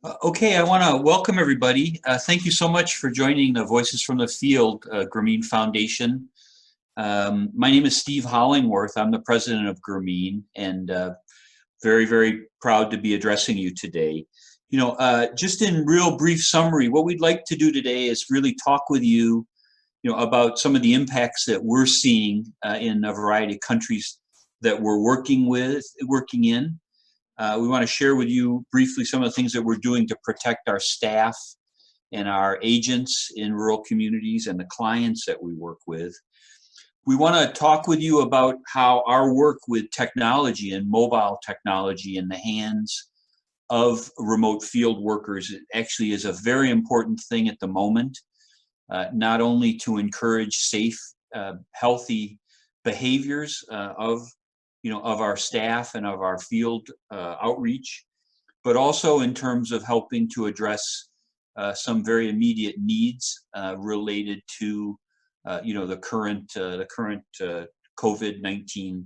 Okay, I want to welcome everybody. Thank you so much for joining the Voices from the Field Grameen Foundation. My name is Steve Hollingworth. I'm the president of Grameen, and very, very proud to be addressing you today. Just in real brief summary, what we'd like to do today is really talk with you, about some of the impacts that we're seeing in a variety of countries that we're working in. We want to share with you briefly some of the things that we're doing to protect our staff and our agents in rural communities and the clients that we work with. We want to talk with you about how our work with technology and mobile technology in the hands of remote field workers actually is a very important thing at the moment, not only to encourage safe, healthy behaviors of our staff and of our field outreach, but also in terms of helping to address some very immediate needs related to the current COVID-19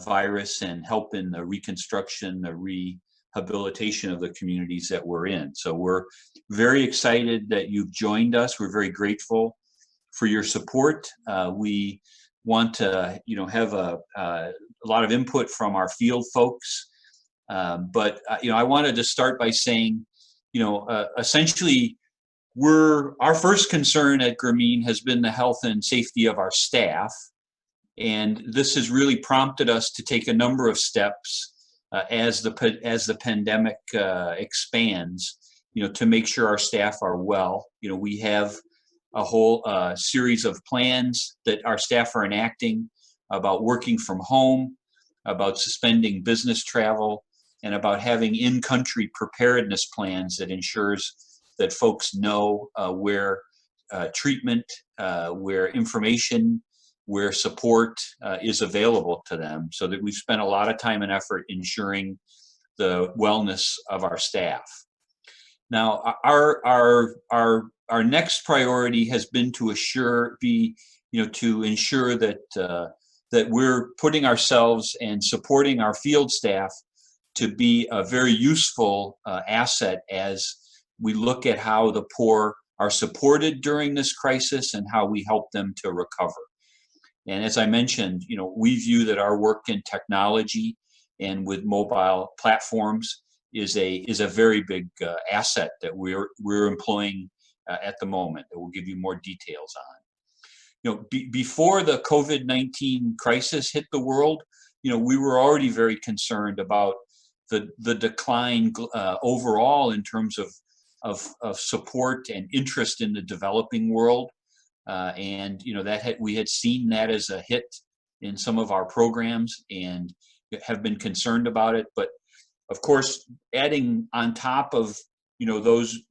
virus, and help in the reconstruction, the rehabilitation of the communities that we're in. So we're very excited that you've joined us. We're very grateful for your support. We want to have a lot of input from our field folks, but I wanted to start by saying, essentially, our first concern at Grameen has been the health and safety of our staff, and this has really prompted us to take a number of steps as the pandemic expands, to make sure our staff are well. We have a whole series of plans that our staff are enacting about working from home, about suspending business travel, and about having in-country preparedness plans that ensures that folks know where treatment, where information, where support is available to them, so that we've spent a lot of time and effort ensuring the wellness of our staff. Now, our next priority has been to ensure that we're putting ourselves and supporting our field staff to be a very useful asset as we look at how the poor are supported during this crisis and how we help them to recover. And as I mentioned, we view that our work in technology and with mobile platforms is a very big asset that we're employing at the moment, that we'll give you more details on. Before the COVID-19 crisis hit the world, we were already very concerned about the decline overall in terms of support and interest in the developing world, and we had seen that as a hit in some of our programs and have been concerned about it. But of course, adding on top of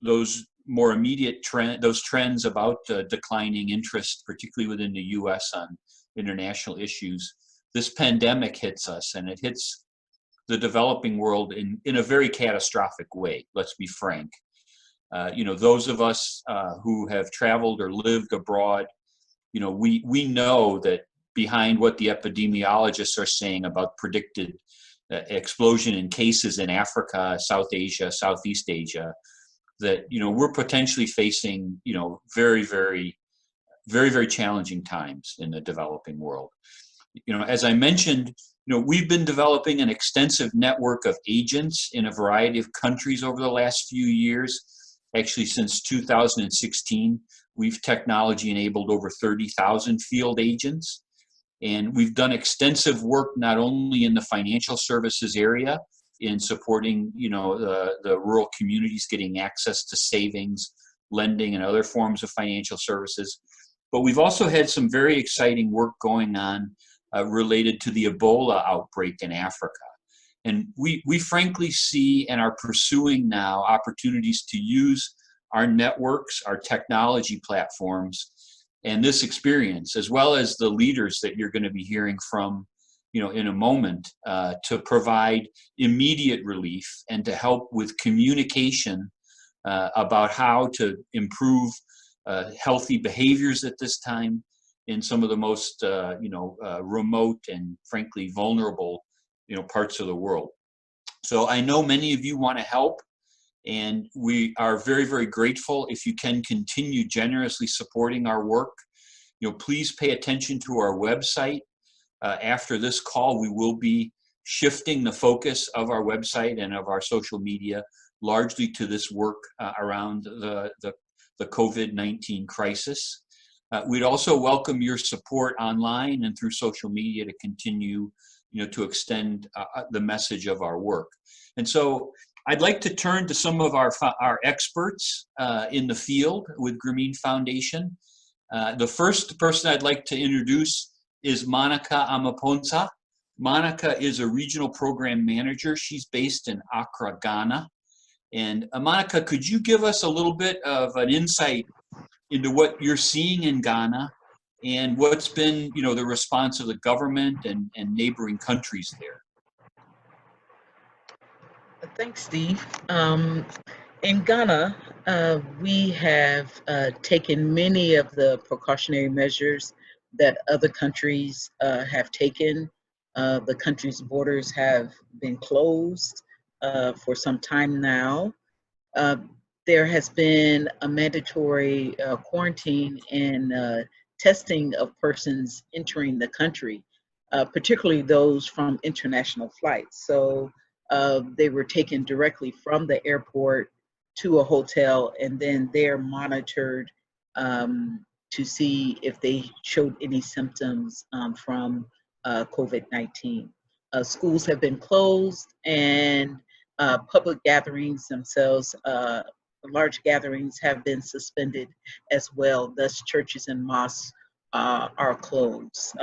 those more immediate trends about declining interest, particularly within the U.S. on international issues, this pandemic hits us, and it hits the developing world in a very catastrophic way. Let's be frank. Those of us who have traveled or lived abroad, we know that behind what the epidemiologists are saying about predicted explosion in cases in Africa, South Asia, Southeast Asia, that we're potentially facing very, very, very, very challenging times in the developing world. As I mentioned, we've been developing an extensive network of agents in a variety of countries over the last few years. Actually, since 2016, we've technology enabled over 30,000 field agents. And we've done extensive work not only in the financial services area, in supporting the rural communities getting access to savings, lending, and other forms of financial services, but we've also had some very exciting work going on related to the Ebola outbreak in Africa. And we frankly see and are pursuing now opportunities to use our networks, our technology platforms, and this experience, as well as the leaders that you're going to be hearing from in a moment, to provide immediate relief and to help with communication about how to improve healthy behaviors at this time in some of the most remote and frankly vulnerable parts of the world. So I know many of you want to help, And we are very, very grateful if you can continue generously supporting our work. Please pay attention to our website. After this call, we will be shifting the focus of our website and of our social media largely to this work around the COVID-19 crisis. We'd also welcome your support online and through social media to continue, to extend the message of our work. And so I'd like to turn to some of our experts in the field with Grameen Foundation. The first person I'd like to introduce is Monica Amaponsa. Monica is a regional program manager. She's based in Accra, Ghana. And Monica, could you give us a little bit of an insight into what you're seeing in Ghana and what's been, the response of the government and neighboring countries there? Thanks, Steve. In Ghana, we have taken many of the precautionary measures that other countries have taken. The country's borders have been closed for some time now. There has been a mandatory quarantine and testing of persons entering the country, particularly those from international flights. So they were taken directly from the airport to a hotel, and then they're monitored to see if they showed any symptoms from COVID-19. Schools have been closed, and public gatherings themselves, large gatherings have been suspended as well. Thus, churches and mosques are closed.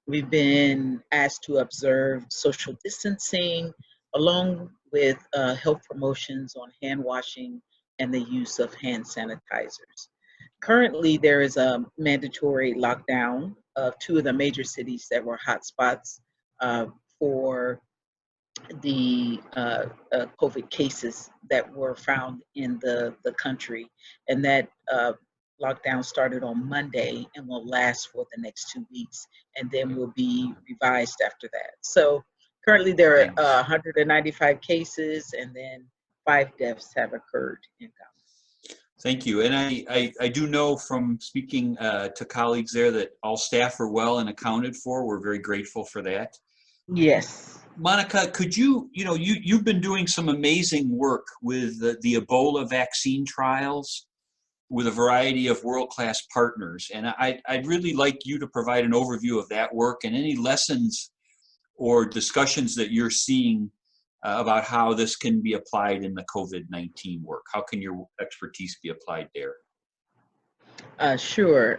We've been asked to observe social distancing, along with health promotions on hand washing and the use of hand sanitizers. Currently, there is a mandatory lockdown of two of the major cities that were hotspots for the COVID cases that were found in the country. And that lockdown started on Monday and will last for the next 2 weeks, and then will be revised after that. So currently there are 195 cases, and then 5 deaths have occurred in Ghana. Thank you. And I do know from speaking to colleagues there that all staff are well and accounted for. We're very grateful for that. Yes. Monica, could you've been doing some amazing work with the Ebola vaccine trials with a variety of world-class partners. And I'd really like you to provide an overview of that work and any lessons or discussions that you're seeing about how this can be applied in the COVID-19 work. How can your expertise be applied there? Sure.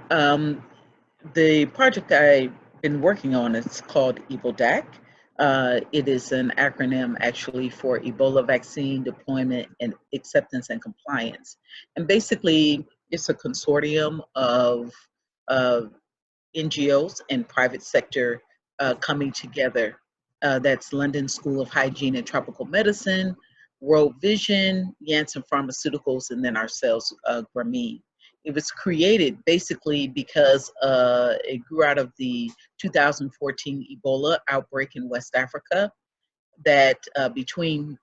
The project I've been working on is called EBODAC. It is an acronym actually for Ebola Vaccine Deployment and Acceptance and Compliance. And basically, it's a consortium of NGOs and private sector coming together. That's London School of Hygiene and Tropical Medicine, World Vision, Janssen Pharmaceuticals, and then ourselves, Grameen. It was created basically because it grew out of the 2014 Ebola outbreak in West Africa, that between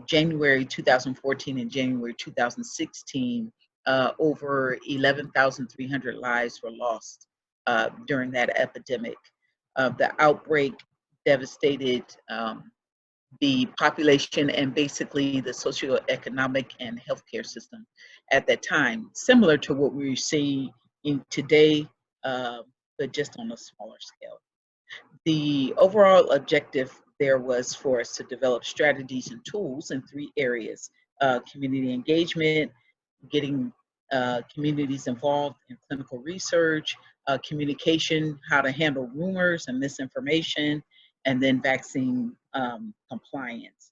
January 2014 and January 2016, over 11,300 lives were lost during that epidemic. The outbreak devastated the population and basically the socioeconomic and healthcare system at that time, similar to what we're seeing today, but just on a smaller scale. The overall objective there was for us to develop strategies and tools in 3 areas: community engagement, getting communities involved in clinical research, communication, how to handle rumors and misinformation, and then vaccine compliance.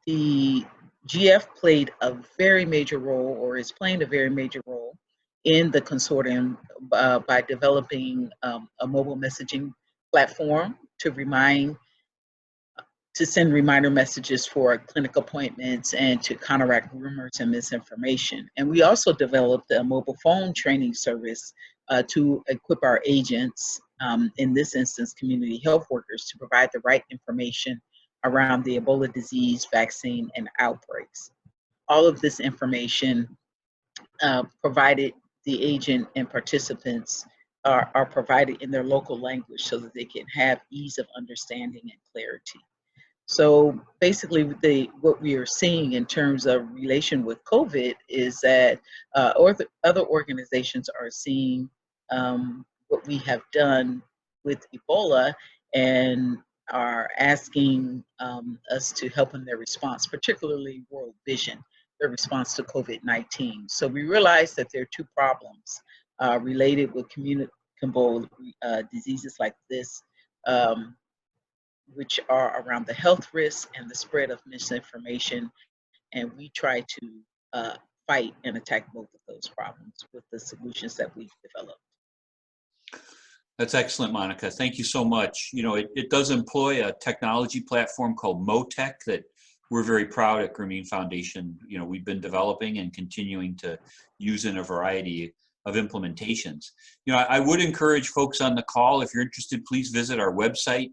The GF played a very major role, or is playing a very major role, in the consortium by developing a mobile messaging platform to send reminder messages for clinic appointments and to counteract rumors and misinformation. And we also developed a mobile phone training service to equip our agents, in this instance, community health workers, to provide the right information around the Ebola disease, vaccine, and outbreaks. All of this information provided the agent and participants are provided in their local language so that they can have ease of understanding and clarity. So basically, what we are seeing in terms of relation with COVID is that other organizations are seeing what we have done with Ebola and are asking us to help in their response, particularly World Vision, their response to COVID-19. So we realize that there are two problems related with communicable diseases like this. Which are around the health risks and the spread of misinformation. And we try to fight and attack both of those problems with the solutions that we've developed. That's excellent, Monica. Thank you so much. You know, it does employ a technology platform called Motek that we're very proud at Grameen Foundation. You know, we've been developing and continuing to use in a variety of implementations. You know, I would encourage folks on the call, if you're interested, please visit our website,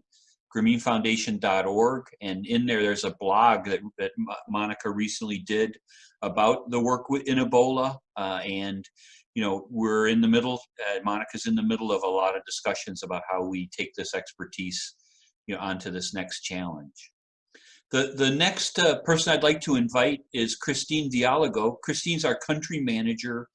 GrameenFoundation.org, and in there's a blog that Monica recently did about the work in Ebola, and you know, we're in the middle, Monica's in the middle of a lot of discussions about how we take this expertise, you know, onto this next challenge. The next person I'd like to invite is Christine Dialogo. Christine's our country manager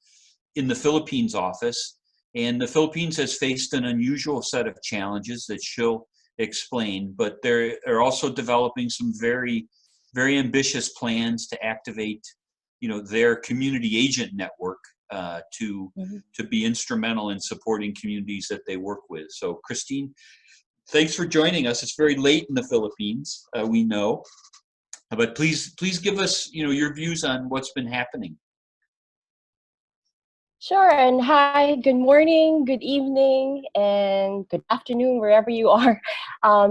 in the Philippines office, and the Philippines has faced an unusual set of challenges that she'll explain, but they're also developing some very, very ambitious plans to activate, you know, their community agent network to be instrumental in supporting communities that they work with. So Christine, thanks for joining us. It's very late in the Philippines, we know, but please give us, you know, your views on what's been happening. Sure, and hi, good morning, good evening, and good afternoon, wherever you are.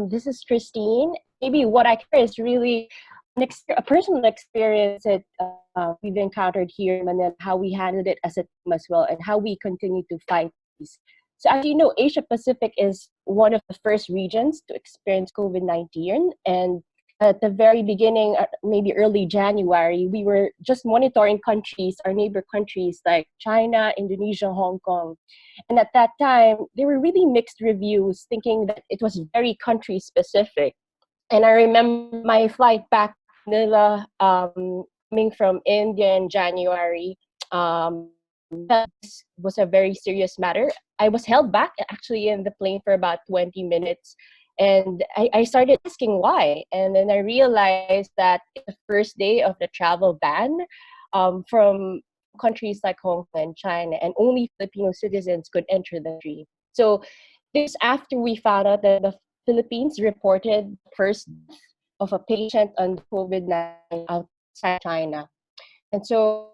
This is Christine. Maybe what I care is really a personal experience that we've encountered here in Manila, how we handled it as a team as well, and how we continue to fight these. So as you know, Asia Pacific is one of the first regions to experience COVID-19, and at the very beginning, maybe early January, we were just monitoring countries, our neighbor countries like China, Indonesia, Hong Kong. And at that time, there were really mixed reviews, thinking that it was very country specific. And I remember my flight back to Manila, coming from India in January. That was a very serious matter. I was held back actually in the plane for about 20 minutes. And I started asking why. And then I realized that it's the first day of the travel ban from countries like Hong Kong and China, and only Filipino citizens could enter the country. So this after we found out that the Philippines reported the first death of a patient on COVID-19 outside China. And so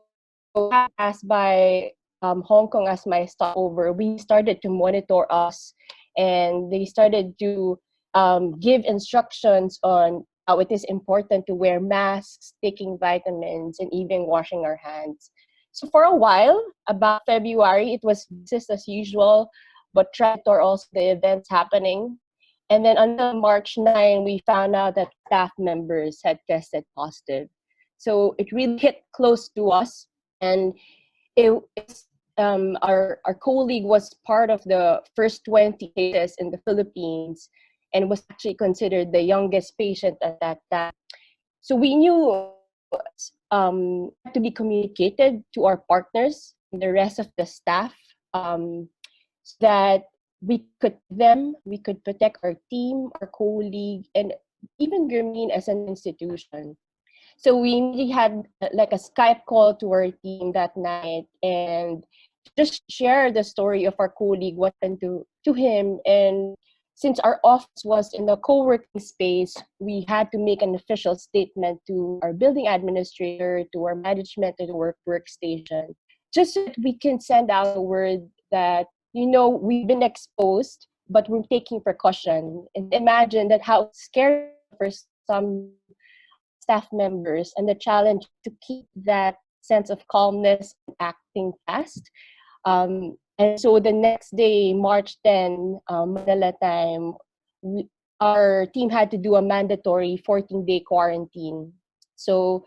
as by Hong Kong as my stopover, we started to monitor us, and they started to give instructions on how it is important to wear masks, taking vitamins, and even washing our hands. So for a while, about February, it was business as usual, but tried to also the events happening. And then until March 9, we found out that staff members had tested positive. So it really hit close to us, and our colleague was part of the first 20 cases in the Philippines and was actually considered the youngest patient at that time. So we knew to be communicated to our partners and the rest of the staff so that we could protect our team, our colleague, and even Grameen as an institution. So we had like a Skype call to our team that night and just share the story of our colleague, what happened to him. And since our office was in the co-working space, we had to make an official statement to our building administrator, to our management, to the workstation, just so that we can send out a word that, you know, we've been exposed, but we're taking precaution. And imagine that how scary for some staff members, and the challenge to keep that sense of calmness and acting fast. And so the next day, March 10, Manila time, our team had to do a mandatory 14-day quarantine. So,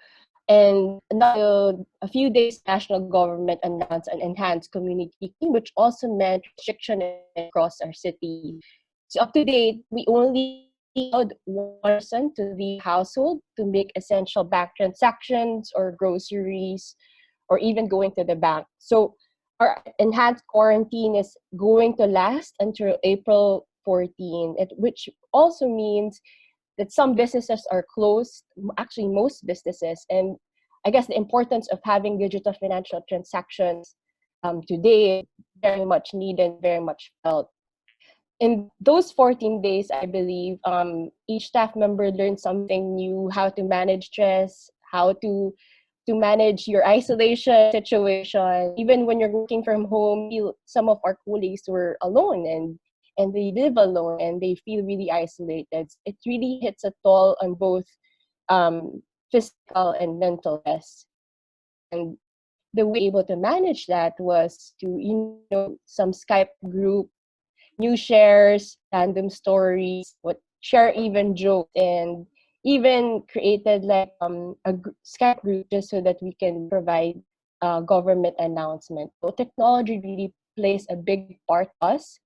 and a few days, national government announced an enhanced community team, which also meant restriction across our city. So up to date, we only allowed one person to the household to make essential bank transactions or groceries, or even going to the bank. So our enhanced quarantine is going to last until April 14, which also means that some businesses are closed, actually most businesses, and I guess the importance of having digital financial transactions today very much needed, very much felt. In those 14 days, I believe each staff member learned something new: how to manage stress, how to manage your isolation situation. Even when you're working from home, some of our colleagues were alone, and they live alone and they feel really isolated. It really hits a toll on both physical and mental health. And the way able to manage that was to, some Skype group, new shares, random stories, what share even jokes, and even created like Skype group just so that we can provide government announcement. So technology really plays a big part of us.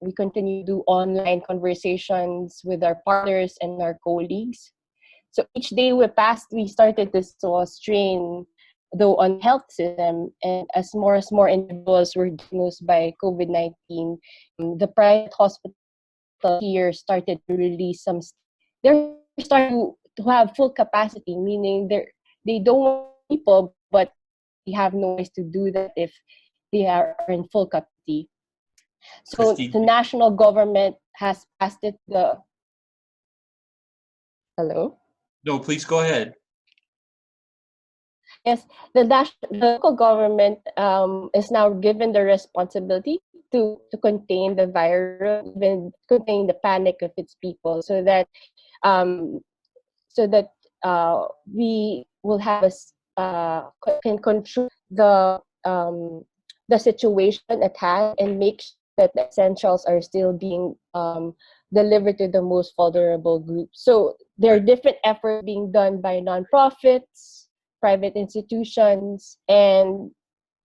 We continue to do online conversations with our partners and our colleagues. So each day we passed, we started to saw a strain, though, on health system, and as more individuals were diagnosed by COVID-19, the private hospital here started to release some. They're starting to have full capacity, meaning they don't want people, but they have no ways to do that if they are in full capacity. So Christine. the national government has passed it. Hello. No, please go ahead. Yes, the local government is now given the responsibility to contain the virus, even contain the panic of its people, so that um, we will have can control the situation at hand and make sure that the essentials are still being delivered to the most vulnerable groups. So there are different efforts being done by nonprofits, private institutions, and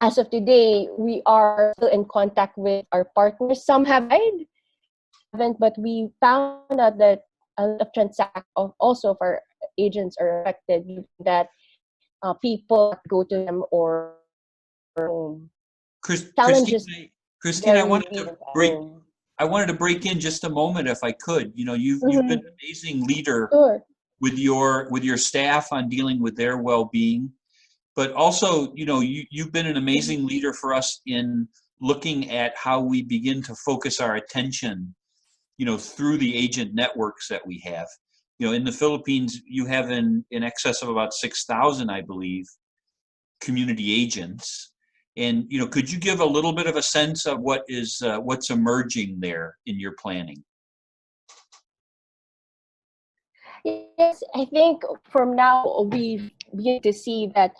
as of today, we are still in contact with our partners. Some have died, haven't, but we found out that a lot of transactions also of our agents are affected, that people go to them or home. Challenges Christine, very real at home. I wanted to break in just a moment if I could. You know, you've been an amazing leader Sure. with your staff on dealing with their well-being, but also, you know, you've been an amazing leader for us in looking at how we begin to focus our attention, you know, through the agent networks that we have. You know, in the Philippines, you have in excess of about 6,000, I believe, community agents. And, you know, could you give a little bit of a sense of what's emerging there in your planning? Yes, I think from now we begin to see that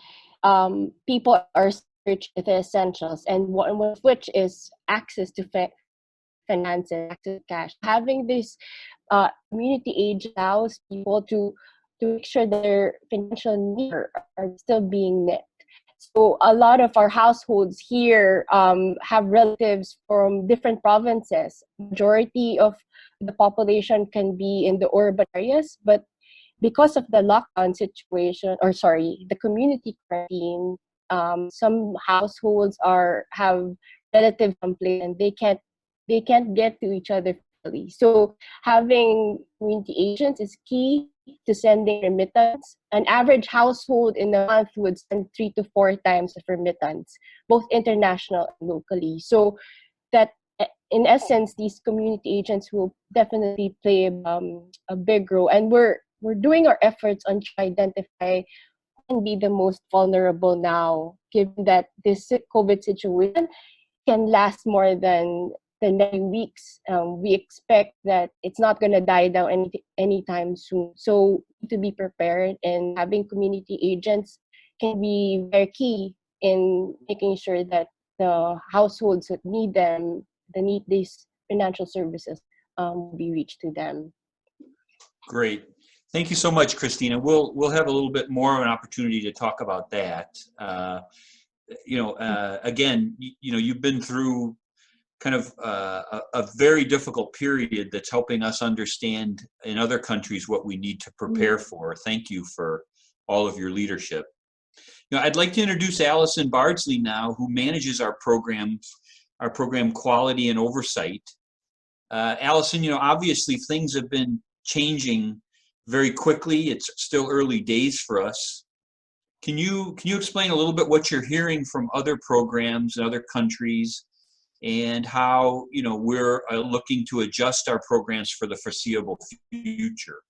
people are searching the essentials, and one of which is access to finance and access to cash. Having this community aid allows people to make sure their financial needs are still being met. So a lot of our households here have relatives from different provinces. Majority of the population can be in the urban areas, but because of the lockdown situation, or sorry, the community quarantine, some households have relative complaint and they can't get to each other freely. So having community agents is key to sending remittance. An average household in a month would send 3 to 4 times of remittance, both international and locally. So that, in essence, these community agents will definitely play a big role. And we're doing our efforts on trying to identify who can be the most vulnerable now, given that this COVID situation can last more than the next weeks. We expect that it's not going to die down anytime soon. So to be prepared, and having community agents can be very key in making sure that the households that need these financial services will be reached to them. Great. Thank you so much, Christina. We'll have a little bit more of an opportunity to talk about that. Again, you've been through kind of a very difficult period that's helping us understand in other countries what we need to prepare for. Thank you for all of your leadership. I'd like to introduce Alison Bardsley now, who manages our program quality and oversight. Alison, obviously things have been changing very quickly. It's still early days for us. Can you explain a little bit what you're hearing from other programs in other countries, and how we're looking to adjust our programs for the foreseeable future?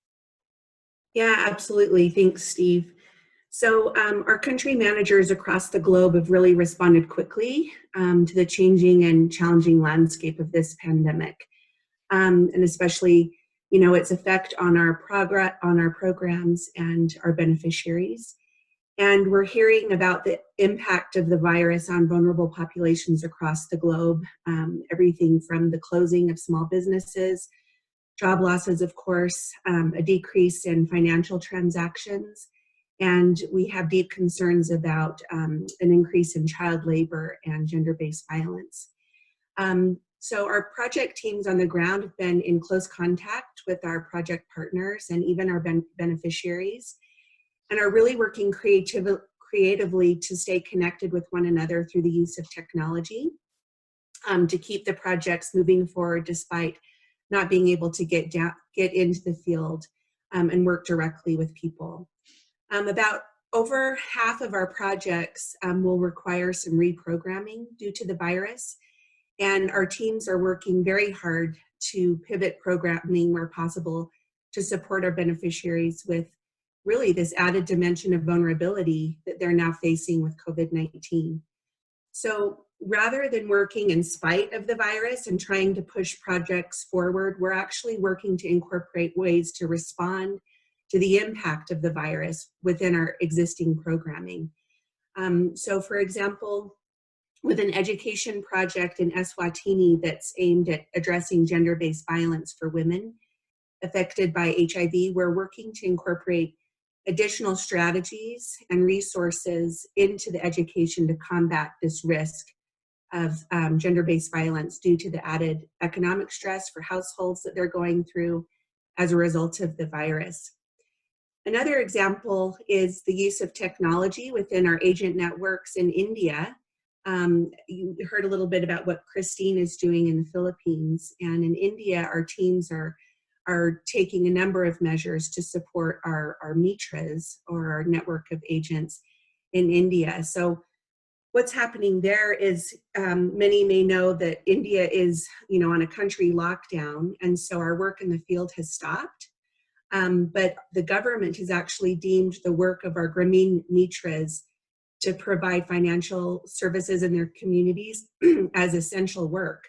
Yeah, absolutely. Thanks, Steve. So our country managers across the globe have really responded quickly to the changing and challenging landscape of this pandemic, and especially its effect on our programs and our beneficiaries. And we're hearing about the impact of the virus on vulnerable populations across the globe, everything from the closing of small businesses, job losses, of course, a decrease in financial transactions, and we have deep concerns about an increase in child labor and gender-based violence. So our project teams on the ground have been in close contact with our project partners and even our beneficiaries, and are really working creatively to stay connected with one another through the use of technology to keep the projects moving forward despite not being able to get into the field and work directly with people. About over half of our projects will require some reprogramming due to the virus, and our teams are working very hard to pivot programming where possible to support our beneficiaries with really this added dimension of vulnerability that they're now facing with COVID-19. So rather than working in spite of the virus and trying to push projects forward, we're actually working to incorporate ways to respond to the impact of the virus within our existing programming. So for example, with an education project in Eswatini that's aimed at addressing gender-based violence for women affected by HIV, we're working to incorporate additional strategies and resources into the education to combat this risk of gender-based violence due to the added economic stress for households that they're going through as a result of the virus. Another example is the use of technology within our agent networks in India. You heard a little bit about what Christine is doing in the Philippines, and in India, our teams are taking a number of measures to support our mitras, or our network of agents in India. So what's happening there is, many may know that India is on a country lockdown, and so our work in the field has stopped. But the government has actually deemed the work of our Grameen mitras to provide financial services in their communities as essential work.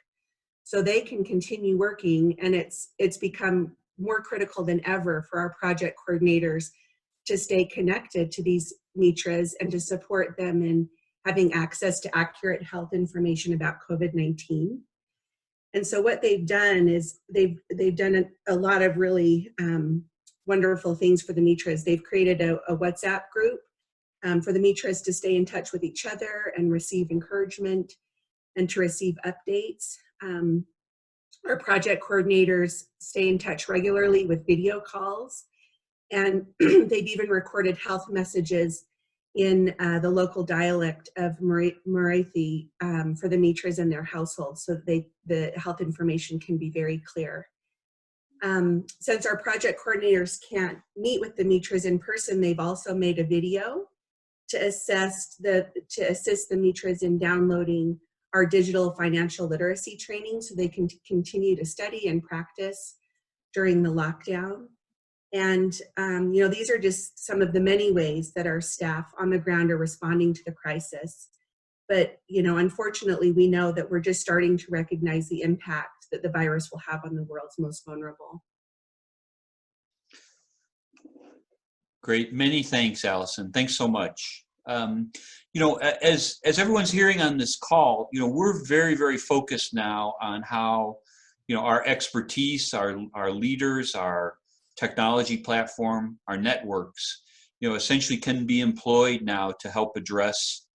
So they can continue working, and it's become more critical than ever for our project coordinators to stay connected to these mitras and to support them in having access to accurate health information about COVID-19. And so what they've done is they've done a lot of really wonderful things for the mitras. They've created a WhatsApp group for the mitras to stay in touch with each other and receive encouragement and to receive updates. Our project coordinators stay in touch regularly with video calls, and they've even recorded health messages in the local dialect of Marathi for the mitras and their households, so that the health information can be very clear. Since our project coordinators can't meet with the mitras in person, they've also made a video to assist the mitras in downloading our digital financial literacy training so they can continue to study and practice during the lockdown. And these are just some of the many ways that our staff on the ground are responding to the crisis. But unfortunately, we know that we're just starting to recognize the impact that the virus will have on the world's most vulnerable. Great. Many thanks, Alison. Thanks so much. As everyone's hearing on this call, we're very, very focused now on how our expertise, our leaders, our technology platform, our networks, essentially can be employed now to help address,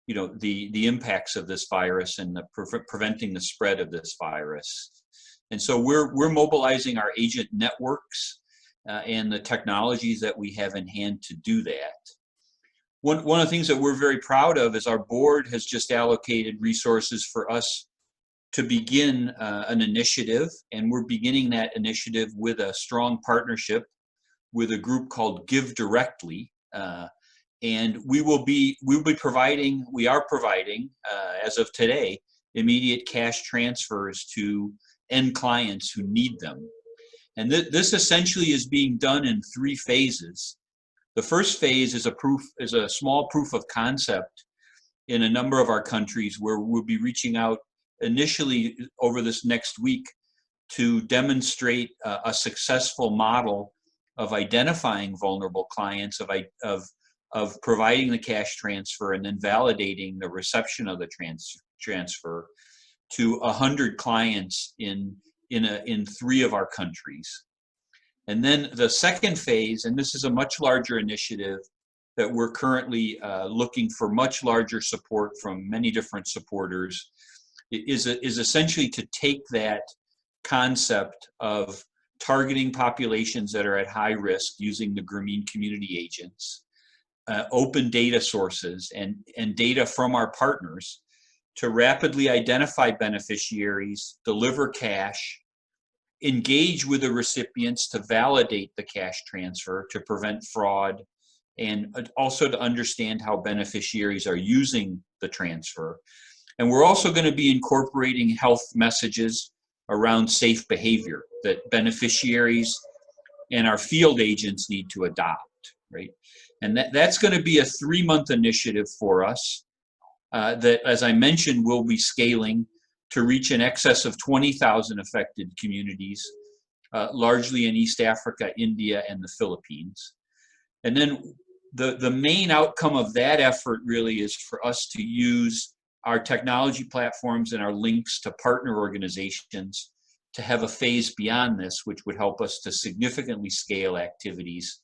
the impacts of this virus and preventing the spread of this virus. And so we're mobilizing our agent networks and the technologies that we have in hand to do that. One of the things that we're very proud of is our board has just allocated resources for us to begin an initiative, and we're beginning that initiative with a strong partnership with a group called Give Directly, and we are providing as of today immediate cash transfers to end clients who need them. And this essentially is being done in 3 phases. The first phase is a small proof of concept in a number of our countries where we'll be reaching out initially over this next week to demonstrate a successful model of identifying vulnerable clients, of providing the cash transfer and then validating the reception of the transfer to 100 clients in 3 of our countries. And then the second phase, and this is a much larger initiative that we're currently looking for much larger support from many different supporters, is essentially to take that concept of targeting populations that are at high risk using the Grameen community agents, open data sources and data from our partners to rapidly identify beneficiaries, deliver cash, engage with the recipients to validate the cash transfer to prevent fraud, and also to understand how beneficiaries are using the transfer. And we're also going to be incorporating health messages around safe behavior that beneficiaries and our field agents need to adopt, right? And that's going to be a 3-month initiative for us that, as I mentioned, we'll be scaling to reach in excess of 20,000 affected communities, largely in East Africa, India, and the Philippines. And then the main outcome of that effort really is for us to use our technology platforms and our links to partner organizations to have a phase beyond this, which would help us to significantly scale activities,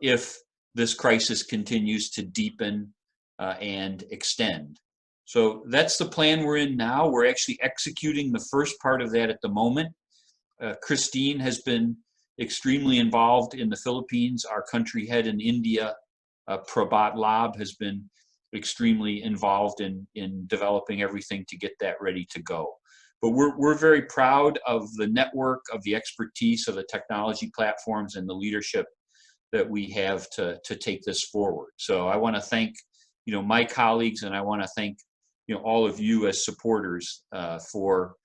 if this crisis continues to deepen and extend. So that's the plan we're in now. We're actually executing the first part of that at the moment. Christine has been extremely involved in the Philippines. Our country head in India, Prabhat Lab, has been extremely involved in developing everything to get that ready to go. But we're very proud of the network, of the expertise, of the technology platforms and the leadership that we have to take this forward. So I want to thank my colleagues, and I want to thank all of you as supporters for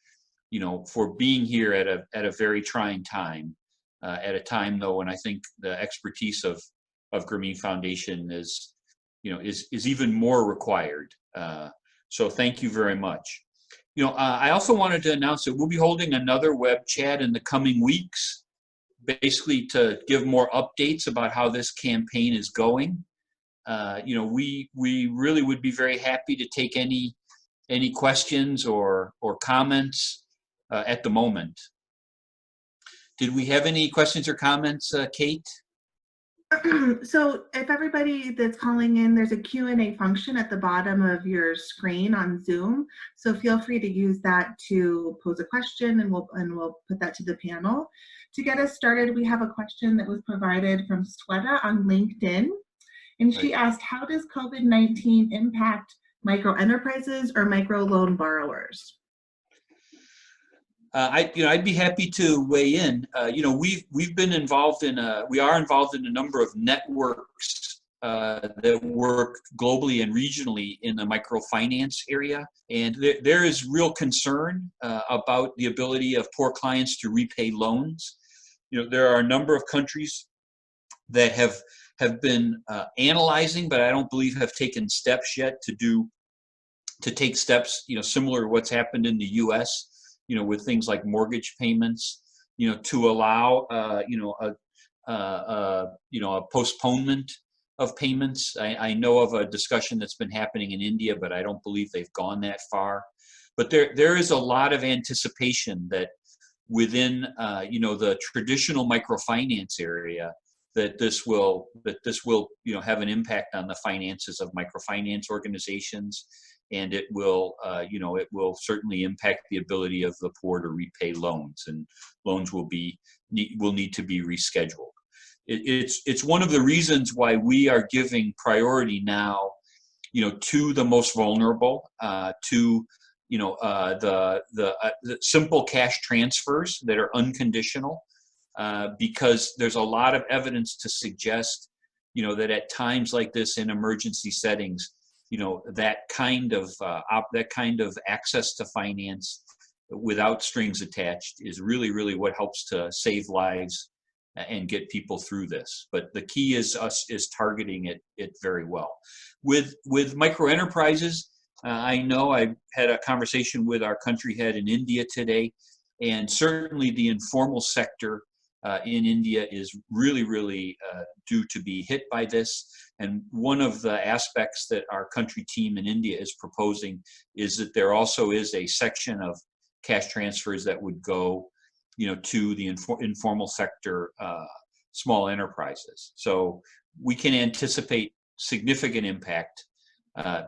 being here at a very trying time, at a time though when I think the expertise of Grameen Foundation is even more required. So thank you very much. I also wanted to announce that we'll be holding another web chat in the coming weeks, basically to give more updates about how this campaign is going. We really would be very happy to take any questions or comments at the moment. Did we have any questions or comments, Kate? So if everybody that's calling in, there's a Q&A function at the bottom of your screen on Zoom. So feel free to use that to pose a question, and we'll put that to the panel. To get us started, we have a question that was provided from Sweta on LinkedIn. And she asked, how does COVID-19 impact micro enterprises or micro loan borrowers? I'd be happy to weigh in. We've been involved in we are involved in a number of networks that work globally and regionally in the microfinance area, and there is real concern about the ability of poor clients to repay loans. There are a number of countries that have been analyzing, but I don't believe have taken steps yet to take steps similar to what's happened in the U.S. With things like mortgage payments, to allow, a postponement of payments. I know of a discussion that's been happening in India, but I don't believe they've gone that far. But there is a lot of anticipation that within the traditional microfinance area, that this will have an impact on the finances of microfinance organizations, and it will certainly impact the ability of the poor to repay loans, and loans will need to be rescheduled. It's one of the reasons why we are giving priority now, to the most vulnerable, to the simple cash transfers that are unconditional, because there's a lot of evidence to suggest, that at times like this in emergency settings, that kind of access to finance without strings attached is really, really what helps to save lives and get people through this. But the key is targeting it very well. With micro enterprises, I know I had a conversation with our country head in India today, and certainly the informal sector in India is really, really due to be hit by this. And one of the aspects that our country team in India is proposing is that there also is a section of cash transfers that would go, to the informal sector, small enterprises. So we can anticipate significant impact,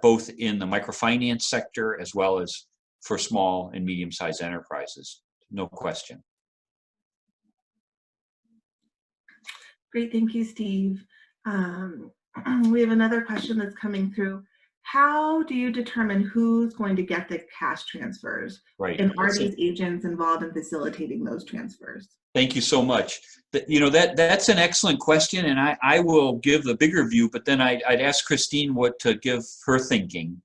both in the microfinance sector as well as for small and medium-sized enterprises. No question. Great, thank you, Steve. We have another question that's coming through. How do you determine who's going to get the cash transfers? Right. And are these agents involved in facilitating those transfers? Thank you so much. That's an excellent question, and I will give the bigger view, but then I'd ask Christine what to give her thinking.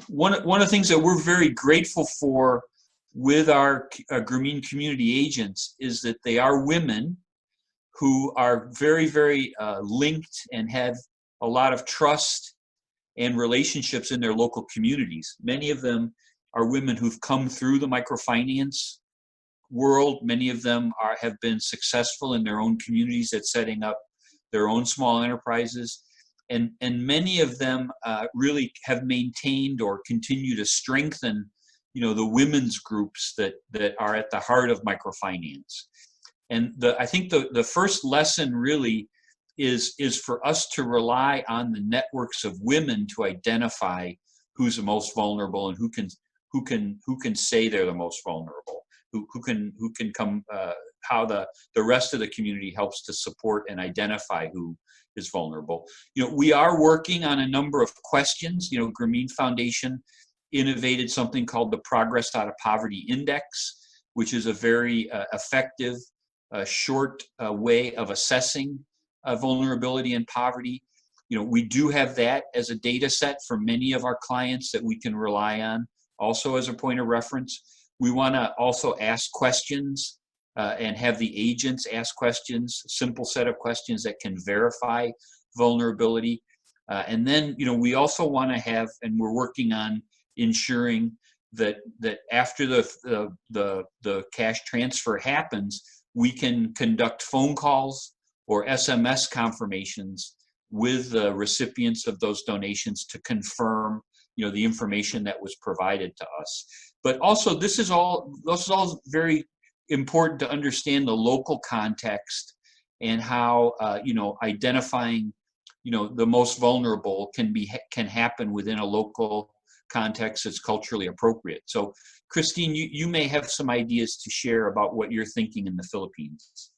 One of the things that we're very grateful for with our Grameen community agents is that they are women who are very, very linked and have a lot of trust and relationships in their local communities. Many of them are women who've come through the microfinance world. Many of them have been successful in their own communities at setting up their own small enterprises. And many of them really have maintained or continue to strengthen, the women's groups that are at the heart of microfinance. And I think the first lesson really is for us to rely on the networks of women to identify who's the most vulnerable and who can say they're the most vulnerable, who can come, how the rest of the community helps to support and identify who is vulnerable. We are working on a number of questions. Grameen Foundation innovated something called the Progress Out of Poverty Index, which is a very effective, short way of assessing vulnerability and poverty. We do have that as a data set for many of our clients that we can rely on, also as a point of reference. We want to also ask questions and have the agents ask questions, a simple set of questions that can verify vulnerability. And then, we also want to have, and we're working on ensuring that after the cash transfer happens, we can conduct phone calls or SMS confirmations with the recipients of those donations to confirm, the information that was provided to us. But also, this is all very important to understand the local context and how, identifying, the most vulnerable can happen within a local context that's culturally appropriate. So, Christine, you may have some ideas to share about what you're thinking in the Philippines.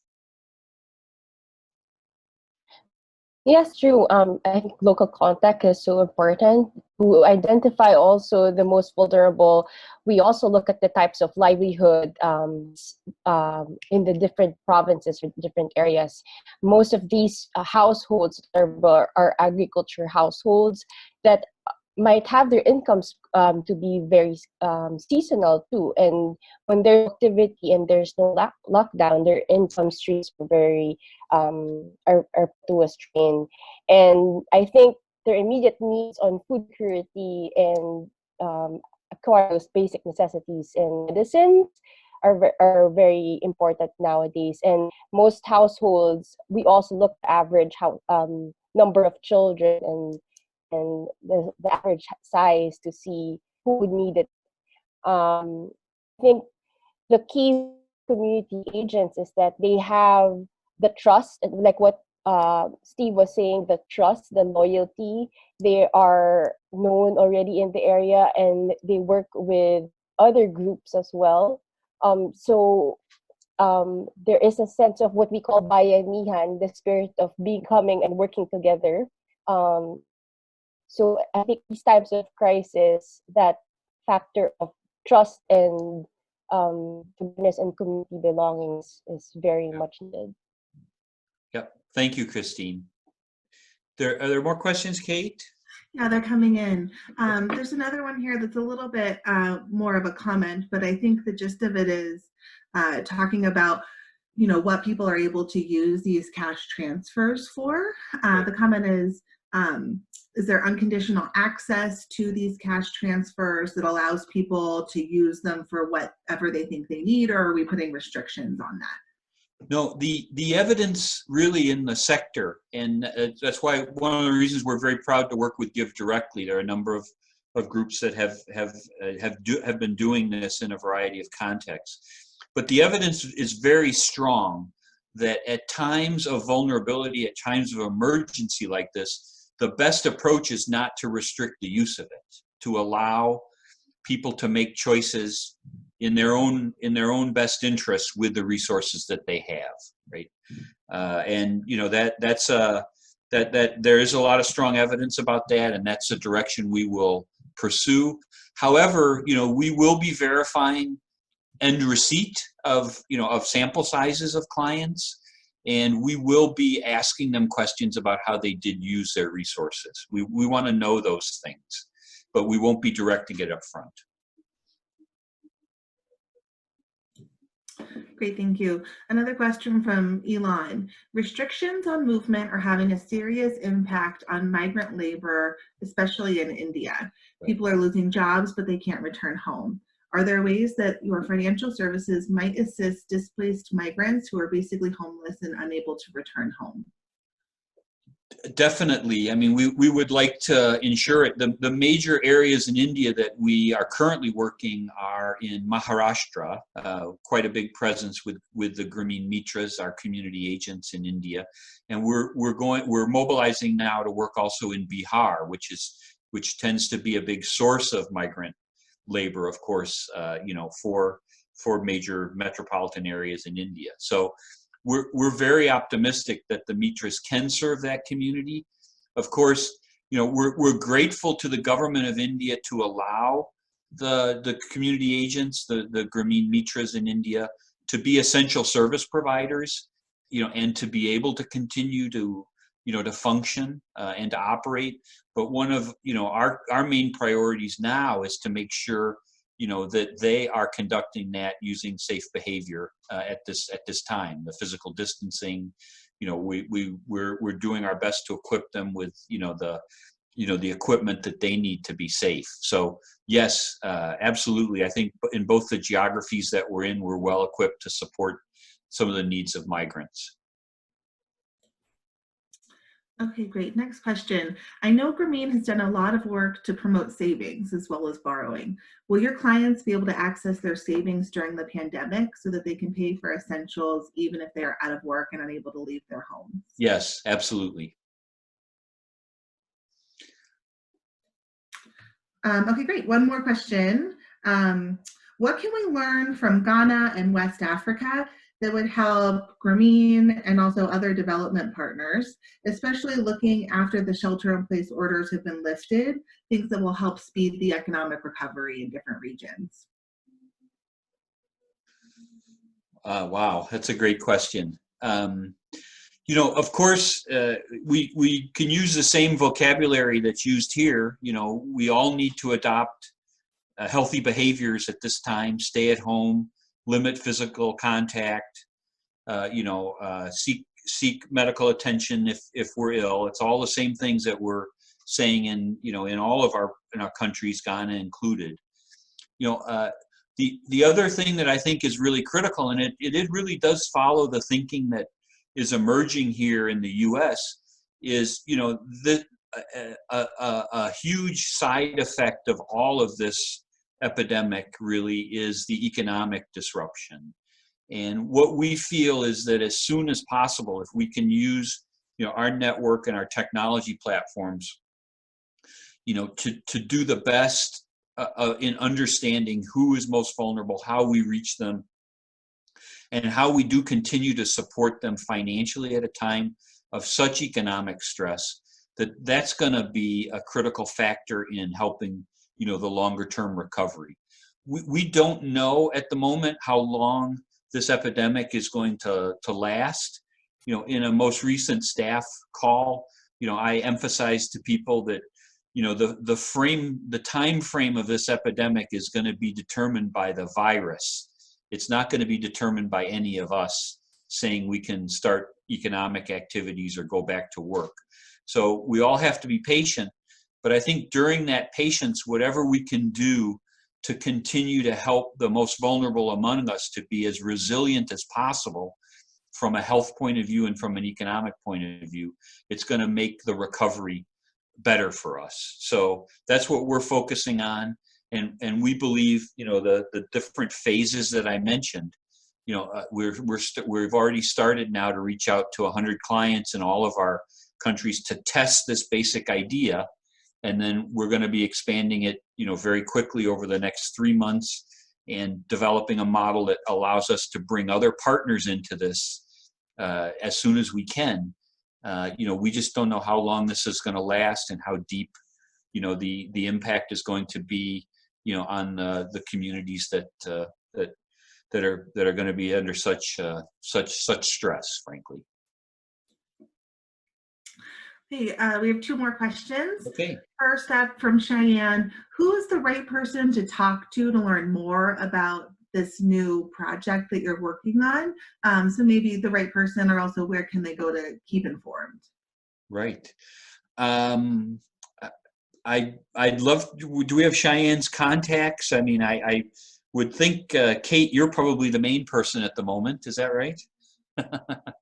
Yes, true. I think local contact is so important to identify also the most vulnerable. We also look at the types of livelihood in the different provinces or different areas. Most of these households are agriculture households that might have their incomes to be very seasonal too, and when there's activity and there's no lockdown, their income streams are very are to a strain. And I think their immediate needs on food security and acquire those basic necessities and medicines are very important nowadays. And most households, we also look at average number of children and the average size to see who would need it. I think the key community agents is that they have the trust, like what Steve was saying, the trust, the loyalty. They are known already in the area, and they work with other groups as well. There is a sense of what we call bayanihan, the spirit of becoming and working together. So I think these times of crisis, that factor of trust and togetherness and community belongings is very much needed. Yep. Thank you, Christine. Are there more questions, Kate? Yeah, they're coming in. There's another one here that's a little bit more of a comment, but I think the gist of it is talking about, you know, what people are able to use these cash transfers for. The comment is there unconditional access to these cash transfers that allows people to use them for whatever they think they need, or are we putting restrictions on that? No, the evidence really in the sector, and that's why one of the reasons we're very proud to work with Give Directly. There are a number of groups that have been doing this in a variety of contexts. But the evidence is very strong that at times of vulnerability, at times of emergency like this, the best approach is not to restrict the use of it, to allow people to make choices in their own best interests with the resources that they have, right? And you know that there is a lot of strong evidence about that, and that's a direction we will pursue. However, you know, we will be verifying end receipt of sample sizes of clients, and we will be asking them questions about how they did use their resources. We want to know those things, but we won't be directing it up front. Great, thank you. Another question from Elon. Restrictions on movement are having a serious impact on migrant labor, especially in India. People are losing jobs, but they can't return home. Are there ways that your financial services might assist displaced migrants who are basically homeless and unable to return home? Definitely. I mean, we would like to ensure it. The major areas in India that we are currently working are in Maharashtra, quite a big presence with the Grameen Mitras, our community agents in India, and we're mobilizing now to work also in Bihar, which tends to be a big source of migrant labor, of course, for major metropolitan areas in India. So we're very optimistic that the Mitras can serve that community. Of course, you know, we're grateful to the government of India to allow the community agents, the Grameen Mitras in India, to be essential service providers, you know, and to be able to continue to, you know, to function and to operate. But one of, you know, our main priorities now is to make sure, you know, that they are conducting that using safe behavior at this time. The physical distancing, you know, we're doing our best to equip them with, the equipment that they need to be safe. So yes, absolutely. I think in both the geographies that we're in, we're well equipped to support some of the needs of migrants. Okay, great. Next question. I know Grameen has done a lot of work to promote savings as well as borrowing. Will your clients be able to access their savings during the pandemic so that they can pay for essentials even if they are out of work and unable to leave their homes? Yes, absolutely. Okay, great. One more question. What can we learn from Ghana and West Africa that would help Grameen and also other development partners, especially looking after the shelter-in-place orders have been lifted, things that will help speed the economic recovery in different regions? Wow, that's a great question. You know, of course, we can use the same vocabulary that's used here. You know, we all need to adopt healthy behaviors at this time, stay at home, limit physical contact, seek medical attention if we're ill. It's all the same things that we're saying in all of our countries, Ghana included. You know, the other thing that I think is really critical, and it really does follow the thinking that is emerging here in the U.S., is, you know, a huge side effect of all of this epidemic really is the economic disruption. And what we feel is that as soon as possible, if we can use, our network and our technology platforms, to do the best in understanding who is most vulnerable, how we reach them, and how we do continue to support them financially at a time of such economic stress, that's going to be a critical factor in helping, the longer term recovery. We don't know at the moment how long this epidemic is going to last. In a most recent staff call, I emphasized to people that, the time frame of this epidemic is going to be determined by the virus. It's not going to be determined by any of us saying we can start economic activities or go back to work. So we all have to be patient, but I think during that patience, whatever we can do to continue to help the most vulnerable among us to be as resilient as possible from a health point of view and from an economic point of view, it's going to make the recovery better for us. So that's what we're focusing on. And we believe, the different phases that I mentioned, we've already started now to reach out to 100 clients in all of our countries to test this basic idea. And then we're going to be expanding it, very quickly over the next 3 months and developing a model that allows us to bring other partners into this as soon as we can. We just don't know how long this is going to last and how deep, the impact is going to be, on the communities that are going to be under such stress, frankly. Hey, we have 2 more questions. Okay. First up from Cheyenne, who is the right person to talk to learn more about this new project that you're working on? So maybe the right person, or also where can they go to keep informed? Right. I'd love, do we have Cheyenne's contacts? I mean, I would think, Kate, you're probably the main person at the moment. Is that right?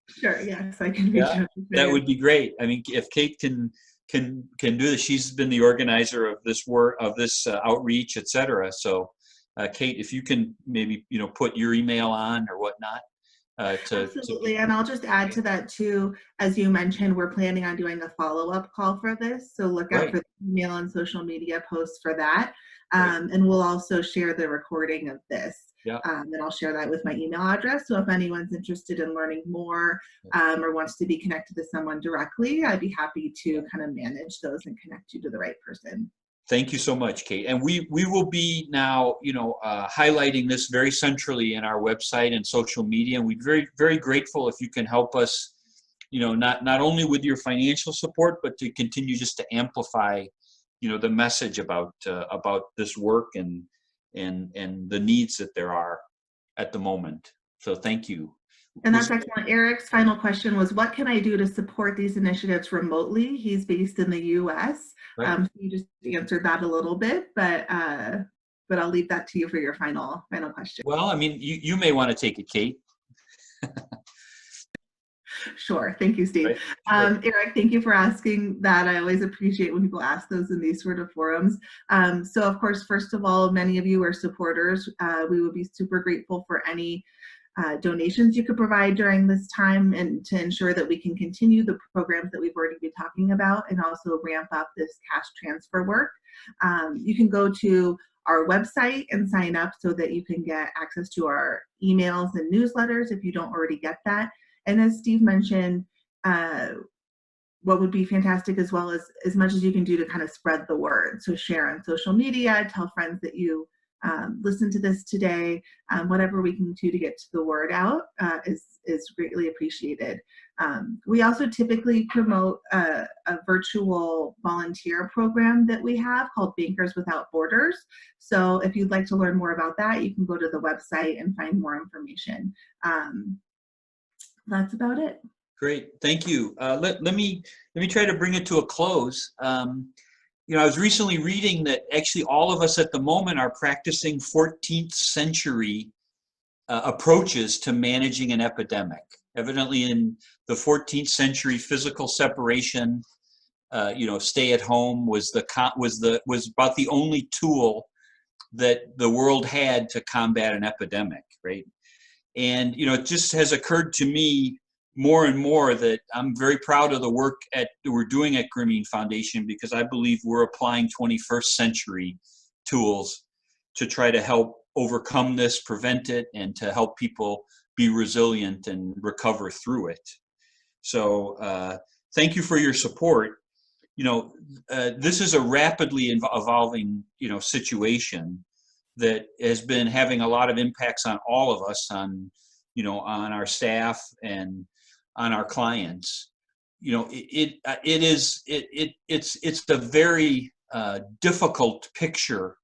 Sure, yes, I can reach out. That would be great. I mean, if Kate can do this, she's been the organizer of this work, of this outreach, et cetera. So, Kate, if you can maybe, put your email on or whatnot. Absolutely, and I'll just add to that too, as you mentioned, we're planning on doing a follow-up call for this, so look out for the email and social media posts for that. And we'll also share the recording of this. And I'll share that with my email address, so if anyone's interested in learning more or wants to be connected to someone directly, I'd be happy to kind of manage those and connect you to the right person. Thank you so much, Kate. And we will be now, highlighting this very centrally in our website and social media. And we're very, very grateful if you can help us, not only with your financial support, but to continue just to amplify, the message about this work and the needs that there are at the moment. So thank you. And that's excellent. Eric's final question was, what can I do to support these initiatives remotely? He's based in the U.S. So you just answered that a little bit, but I'll leave that to you for your final question. Well, I mean, you may want to take it, Kate. Sure. Thank you, Steve. Eric, thank you for asking that. I always appreciate when people ask those in these sort of forums. So, of course, first of all, many of you are supporters. We would be super grateful for any donations you could provide during this time, and to ensure that we can continue the programs that we've already been talking about and also ramp up this cash transfer work. You can go to our website and sign up so that you can get access to our emails and newsletters if you don't already get that. And as Steve mentioned, what would be fantastic as well as much as you can do to kind of spread the word. So share on social media, tell friends that you listen to this today. Whatever we can do to get the word out is greatly appreciated. We also typically promote a virtual volunteer program that we have called Bankers Without Borders. So if you'd like to learn more about that, you can go to the website and find more information. That's about it. Great, thank you. Let me try to bring it to a close. I was recently reading that actually all of us at the moment are practicing 14th century approaches to managing an epidemic. Evidently in the 14th century, physical separation, stay at home was about the only tool that the world had to combat an epidemic, right? And, it just has occurred to me more and more that I'm very proud of the work that we're doing at Grameen Foundation, because I believe we're applying 21st century tools to try to help overcome this, prevent it, and to help people be resilient and recover through it. So thank you for your support. This is a rapidly evolving, situation that has been having a lot of impacts on all of us, on our staff and on our clients. It's the very difficult picture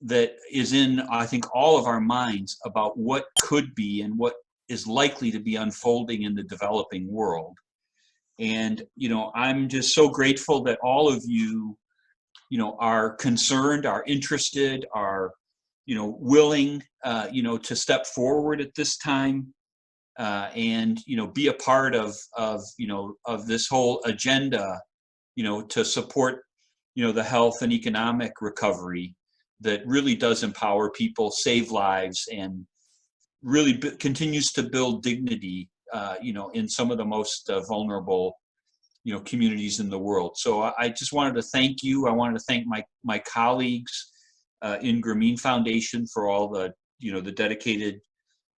that is in, I think, all of our minds about what could be and what is likely to be unfolding in the developing world. And, I'm just so grateful that all of you, are concerned, are interested, are, willing, to step forward at this time, and, be a part of this whole agenda, to support, the health and economic recovery that really does empower people, save lives, and really continues to build dignity, in some of the most vulnerable, communities in the world. So I just wanted to thank you. I wanted to thank my colleagues in Grameen Foundation for all the, the dedicated,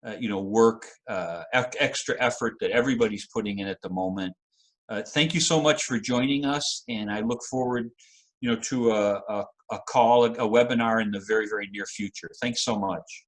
work, extra effort that everybody's putting in at the moment. Thank you so much for joining us, and I look forward, to a call, a webinar in the very, very near future. Thanks so much.